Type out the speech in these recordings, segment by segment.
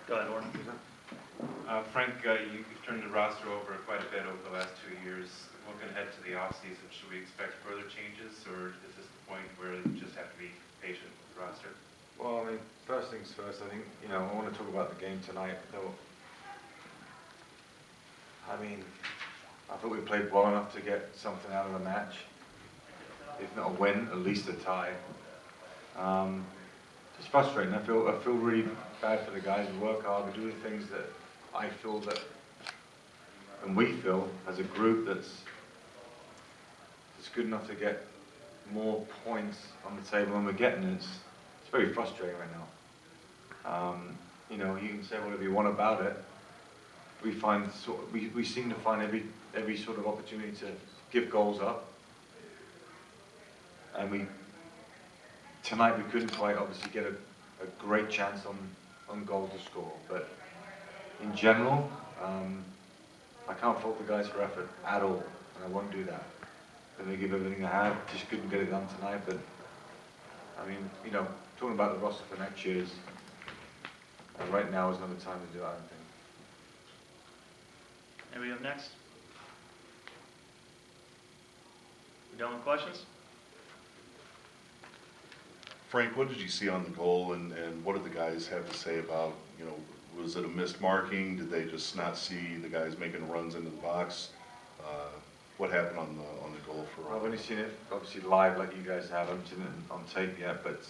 Go ahead, Orton. Frank, you've turned the roster over quite a bit over the last 2 years. Looking ahead to the offseason, should we expect further changes, or is this the point where you just have to be patient with the roster? Well, I mean, first things first, I think, I want to talk about the game tonight, though. I mean, I thought we played well enough to get something out of the match. If not a win, at least a tie. It's frustrating. I feel really bad for the guys who work hard, who do the things that I feel that, and we feel as a group that's good enough to get more points on the table than we're getting. It's very frustrating right now. You can say whatever you want about it. We seem to find every sort of opportunity to give goals up, and tonight we couldn't quite obviously get a great chance on goal to score. But in general, I can't fault the guys for effort at all, and I won't do that. They give everything they had, just couldn't get it done tonight. But I mean, talking about the roster for next year's, right now is not the time to do it, I don't think. Anybody up next? We done with questions? Frank, what did you see on the goal, and what did the guys have to say about, was it a missed marking? Did they just not see the guys making runs into the box? What happened on the goal for? I've only seen it obviously live, like you guys have. I haven't seen it on tape yet, but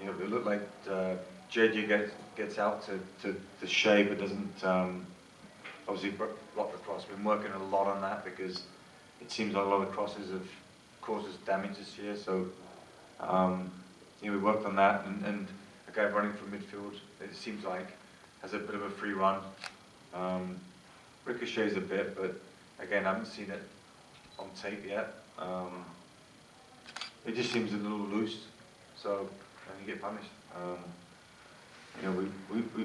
it looked like JJ gets out to Shea, but doesn't obviously block the cross. We've been working a lot on that because it seems like a lot of crosses have caused us damage this year. So we worked on that, and a guy running from midfield, it seems like, has a bit of a free run. Ricochets a bit, but again, I haven't seen it on tape yet. It just seems a little loose, so and you get punished.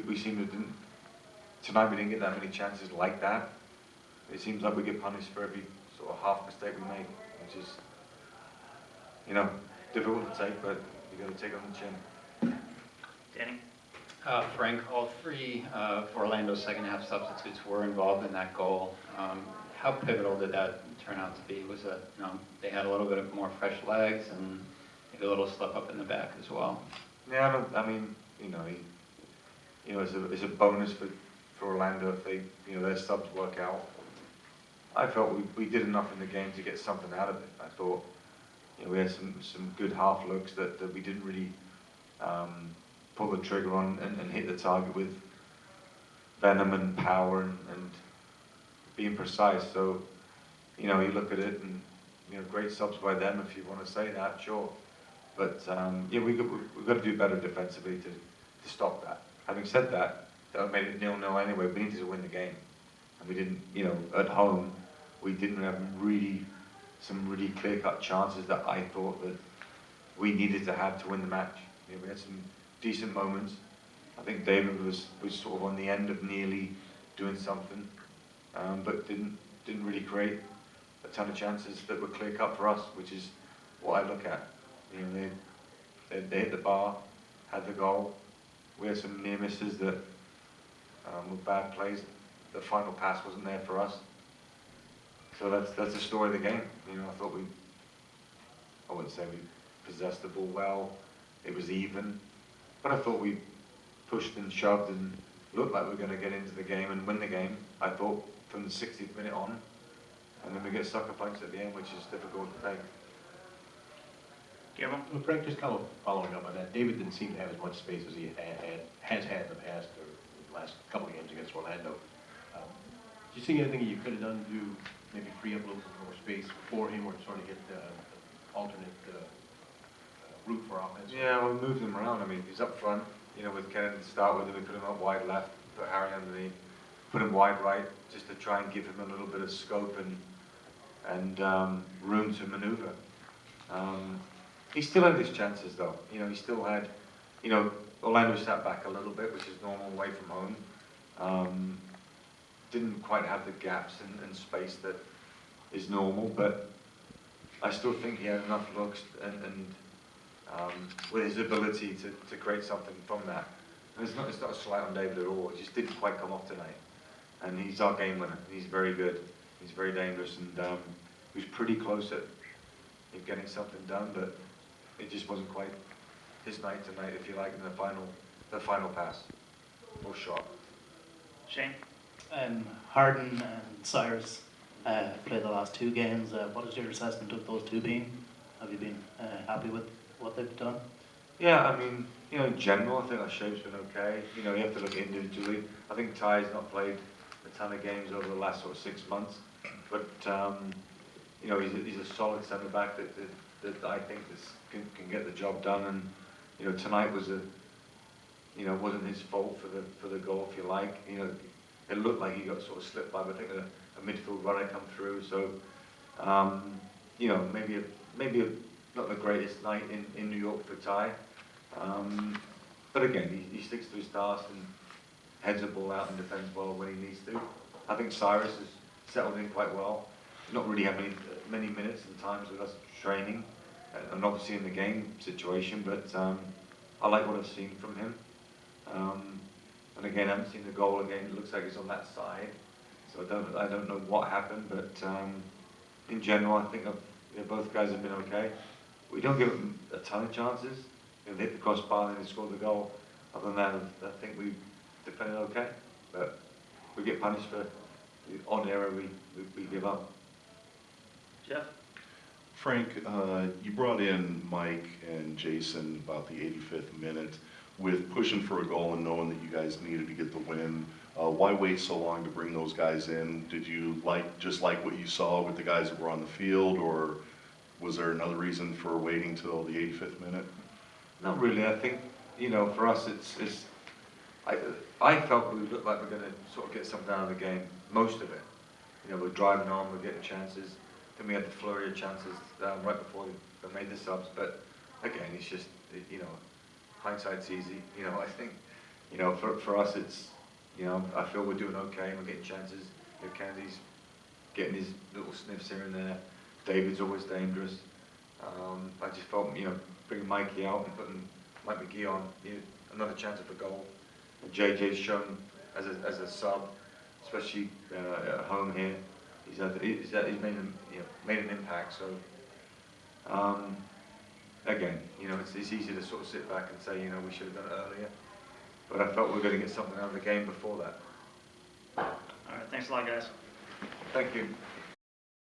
We seem to didn't tonight. We didn't get that many chances like that. It seems like we get punished for every sort of half mistake we make, which is difficult to take, but you got to take it on the chin. Danny? Frank, all three of Orlando's second half substitutes were involved in that goal. How pivotal did that turn out to be? Was it, they had a little bit of more fresh legs and maybe a little slip up in the back as well? Yeah, it's a bonus for Orlando if they, their subs work out. I felt we did enough in the game to get something out of it. I thought, we had some good half looks that we didn't really pull the trigger on and hit the target with venom and power and being precise. So, you look at it and, great subs by them if you want to say that, sure. But, we've got to do better defensively to stop that. Having said that, that made it 0-0 anyway. We needed to win the game. And we didn't, at home, we didn't have some really clear-cut chances that I thought that we needed to have to win the match. We had some decent moments. I think David was sort of on the end of nearly doing something, but didn't really create a ton of chances that were clear-cut for us, which is what I look at. They hit the bar, had the goal. We had some near misses that were bad plays. The final pass wasn't there for us. So that's the story of the game. I thought I wouldn't say we possessed the ball well. It was even, but I thought we pushed and shoved and looked like we were going to get into the game and win the game. I thought from the 60th minute on, and then we get sucker punched at the end, which is difficult to take. Guillermo? Well, Frank, just kind of following up on that, David didn't seem to have as much space as he has had in the past or the last couple of games against Orlando. Did you see anything you could have done to maybe free up a little bit more space for him or to sort of get the alternate route for offense? Yeah, we moved him around. I mean, he's up front, with Kennedy to start with, and we put him up wide left, put Harry underneath, put him wide right, just to try and give him a little bit of scope and room to maneuver. He still had his chances, though. He still had, Orlando sat back a little bit, which is normal away from home. Didn't quite have the gaps and space that is normal, but I still think he had enough looks and with his ability to create something from that. It's not a slight on David at all. It just didn't quite come off tonight. And he's our game winner. He's very good. He's very dangerous, and he was pretty close at getting something done, but it just wasn't quite his night tonight, if you like, in the final pass or shot. Shane? Harden and Cyrus played the last two games. What is your assessment of those two been? Have you been happy with what they've done? Yeah, I mean, in general, I think our shape's been okay. You have to look individually. I think Ty's not played a ton of games over the last sort of 6 months, but he's a solid centre back that I think can get the job done. And tonight was wasn't his fault for the goal, if you like. It looked like he got sort of slipped by, but I think a midfield runner come through. So maybe not the greatest night in New York for Ty. But again, he sticks to his task and heads the ball out and defends well when he needs to. I think Cyrus has settled in quite well. Not really had many minutes and times with us training, and obviously in the game situation, but I like what I've seen from him. And again, I haven't seen the goal again. It looks like it's on that side, so I don't know what happened, but in general, I think both guys have been okay. We don't give them a ton of chances. They hit the crossbar and they score the goal. Other than that, I think we defended okay, but we get punished for the odd error we give up. Jeff? Frank, you brought in Mike and Jason about the 85th minute with pushing for a goal and knowing that you guys needed to get the win. Why wait so long to bring those guys in? Did you just like what you saw with the guys that were on the field, or was there another reason for waiting till the 85th minute? Not really. I think, for us, I felt we looked like we're going to sort of get something out of the game, most of it. We're driving on, we're getting chances. Then we had the flurry of chances right before they made the subs. But again, it's just, hindsight's easy. I think, for us, it's, I feel we're doing okay and we're getting chances. Kennedy's getting his little sniffs here and there. David's always dangerous. I just felt, bringing Mikey out and putting Mike McGee on, another chance of a goal. And JJ's shown as a sub, especially at home here. He's made an impact. So again, it's easy to sort of sit back and say, we should have done it earlier. But I felt we were going to get something out of the game before that. All right, thanks a lot, guys. Thank you.